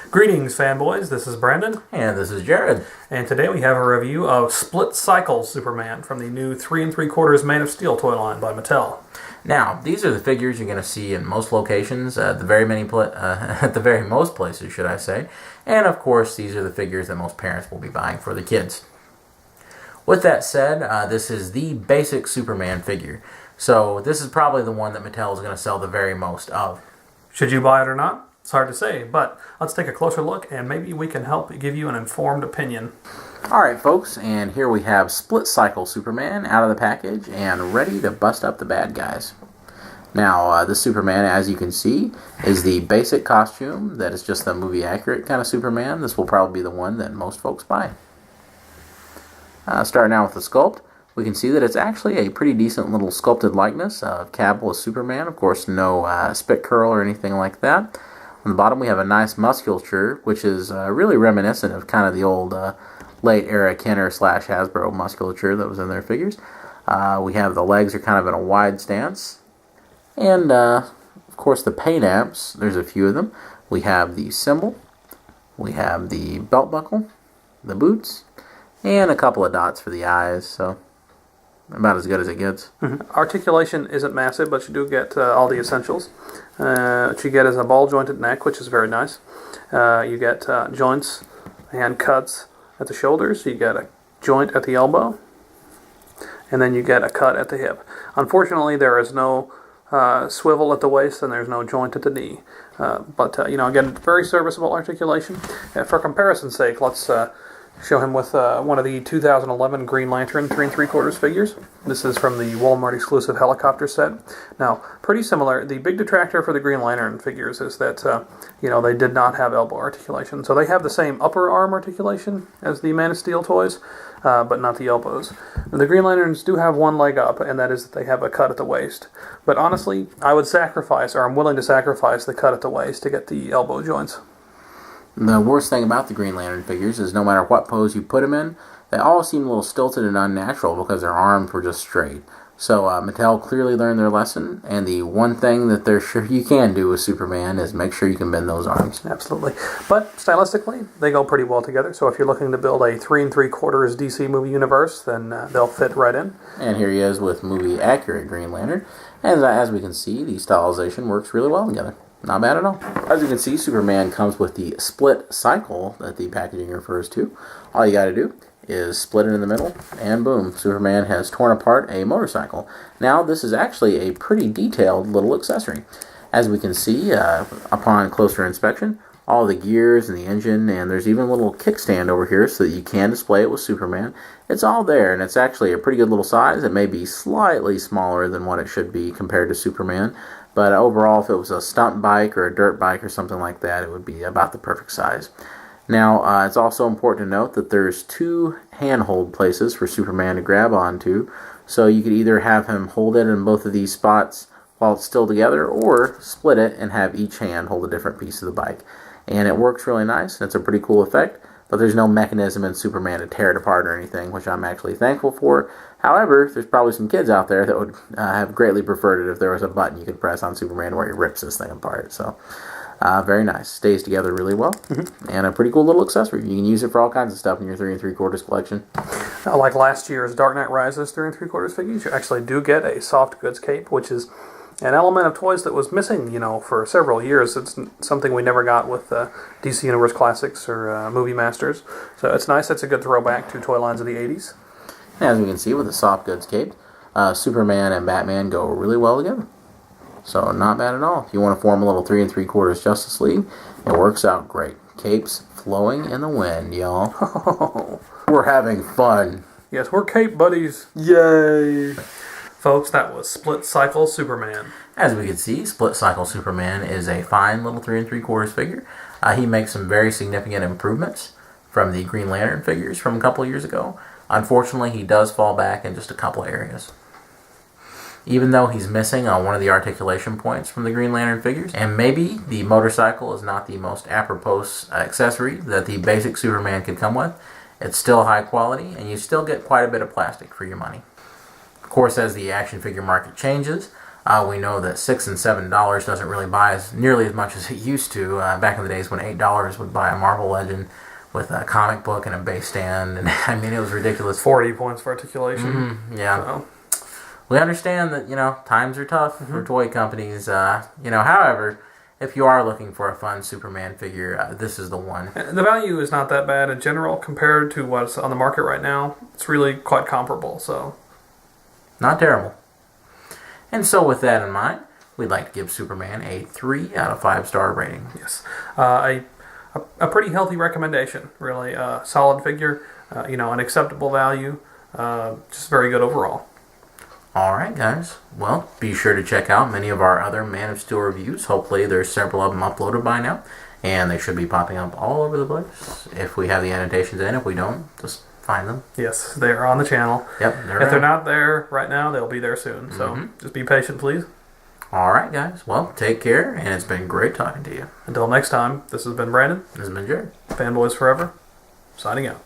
Greetings, fanboys. This is Brandon. And this is Jared. And today we have a review of Split Cycle Superman from the new 3 3/4 Man of Steel toy line by Mattel. Now, these are the figures you're going to see in most locations, at the very most places, should I say. And of course, these are the figures that most parents will be buying for the kids. With that said, this is the basic Superman figure. So this is probably the one that Mattel is going to sell the very most of. Should you buy it or not? It's hard to say, but let's take a closer look and maybe we can help give you an informed opinion. Alright folks, and here we have Split Cycle Superman out of the package and ready to bust up the bad guys. Now, this Superman, as you can see, is the basic costume that is just the movie accurate kind of Superman. This will probably be the one that most folks buy. Starting out with the sculpt, we can see that it's actually a pretty decent little sculpted likeness of Cavill as Superman. Of course, no spit curl or anything like that. On the bottom, we have a nice musculature, which is really reminiscent of kind of the old late-era Kenner / Hasbro musculature that was in their figures. We have the legs are kind of in a wide stance. And, of course, the paint apps, there's a few of them. We have the symbol, we have the belt buckle, the boots, and a couple of dots for the eyes, so about as good as it gets. Articulation isn't massive, but you do get all the essentials. What you get is a ball-jointed neck, which is very nice. You get joints and cuts at the shoulders. You get a joint at the elbow. And then you get a cut at the hip. Unfortunately, there is no swivel at the waist, and there's no joint at the knee. But again, very serviceable articulation. For comparison's sake, let's show him with one of the 2011 Green Lantern 3 3/4 figures. This is from the Walmart exclusive helicopter set. Now, pretty similar. The big detractor for the Green Lantern figures is that they did not have elbow articulation. So they have the same upper arm articulation as the Man of Steel toys, but not the elbows. The Green Lanterns do have one leg up, and that is that they have a cut at the waist. But honestly, I'm willing to sacrifice the cut at the waist to get the elbow joints. The worst thing about the Green Lantern figures is no matter what pose you put them in, they all seem a little stilted and unnatural because their arms were just straight. So Mattel clearly learned their lesson, and the one thing that they're sure you can do with Superman is make sure you can bend those arms. Absolutely. But stylistically, they go pretty well together. So if you're looking to build a 3 3/4 DC movie universe, then they'll fit right in. And here he is with movie accurate Green Lantern. And as we can see, the stylization works really well together. Not bad at all. As you can see, Superman comes with the split cycle that the packaging refers to. All you got to do is split it in the middle, and boom, Superman has torn apart a motorcycle. Now, this is actually a pretty detailed little accessory. As we can see, upon closer inspection, all the gears and the engine, and there's even a little kickstand over here so that you can display it with Superman. It's all there, and it's actually a pretty good little size. It may be slightly smaller than what it should be compared to Superman, but overall, if it was a stunt bike or a dirt bike or something like that, it would be about the perfect size. Now, it's also important to note that there's 2 handhold places for Superman to grab onto, so you could either have him hold it in both of these spots while it's still together, or split it and have each hand hold a different piece of the bike. And it works really nice, and it's a pretty cool effect, but there's no mechanism in Superman to tear it apart or anything, which I'm actually thankful for. However, there's probably some kids out there that would have greatly preferred it if there was a button you could press on Superman where he rips this thing apart. So, very nice. Stays together really well, and a pretty cool little accessory. You can use it for all kinds of stuff in your 3 3/4 collection. Like last year's Dark Knight Rises 3 3/4 figures, you actually do get a soft goods cape, which is an element of toys that was missing, for several years. It's something we never got with DC Universe Classics or Movie Masters. So it's nice. It's a good throwback to toy lines of the 80s. As we can see with the soft goods cape, Superman and Batman go really well together. So not bad at all. If you want to form a little 3 3/4 Justice League, it works out great. Capes flowing in the wind, y'all. We're having fun. Yes, we're cape buddies. Yay! Folks, that was Split Cycle Superman. As we can see, Split Cycle Superman is a fine little 3 3/4 figure. He makes some very significant improvements from the Green Lantern figures from a couple years ago. Unfortunately, he does fall back in just a couple areas. Even though he's missing on one of the articulation points from the Green Lantern figures, and maybe the motorcycle is not the most apropos accessory that the basic Superman could come with, it's still high quality, and you still get quite a bit of plastic for your money. Of course, as the action figure market changes, We know that $6 and $7 doesn't really buy nearly as much as it used to. Back in the days when $8 would buy a Marvel Legend with a comic book and a base stand, and I mean, it was ridiculous. 40 points for articulation. Yeah. So. We understand that, times are tough for toy companies. However, if you are looking for a fun Superman figure, this is the one. The value is not that bad in general compared to what's on the market right now. It's really quite comparable, so. Not terrible. And so with that in mind, we'd like to give Superman a 3 out of 5-star rating. Yes. A pretty healthy recommendation, really. Solid figure, an acceptable value, just very good overall. Alright guys, well, be sure to check out many of our other Man of Steel reviews. Hopefully there's several of them uploaded by now, and they should be popping up all over the place. If we have the annotations in, if we don't, just find them. Yes, they are on the channel. Yep, if they're not there right now, they'll be there soon, so just be patient, please. Alright guys, well, take care, and it's been great talking to you. Until next time, this has been Brandon. This has been Jared. Fanboys Forever, signing out.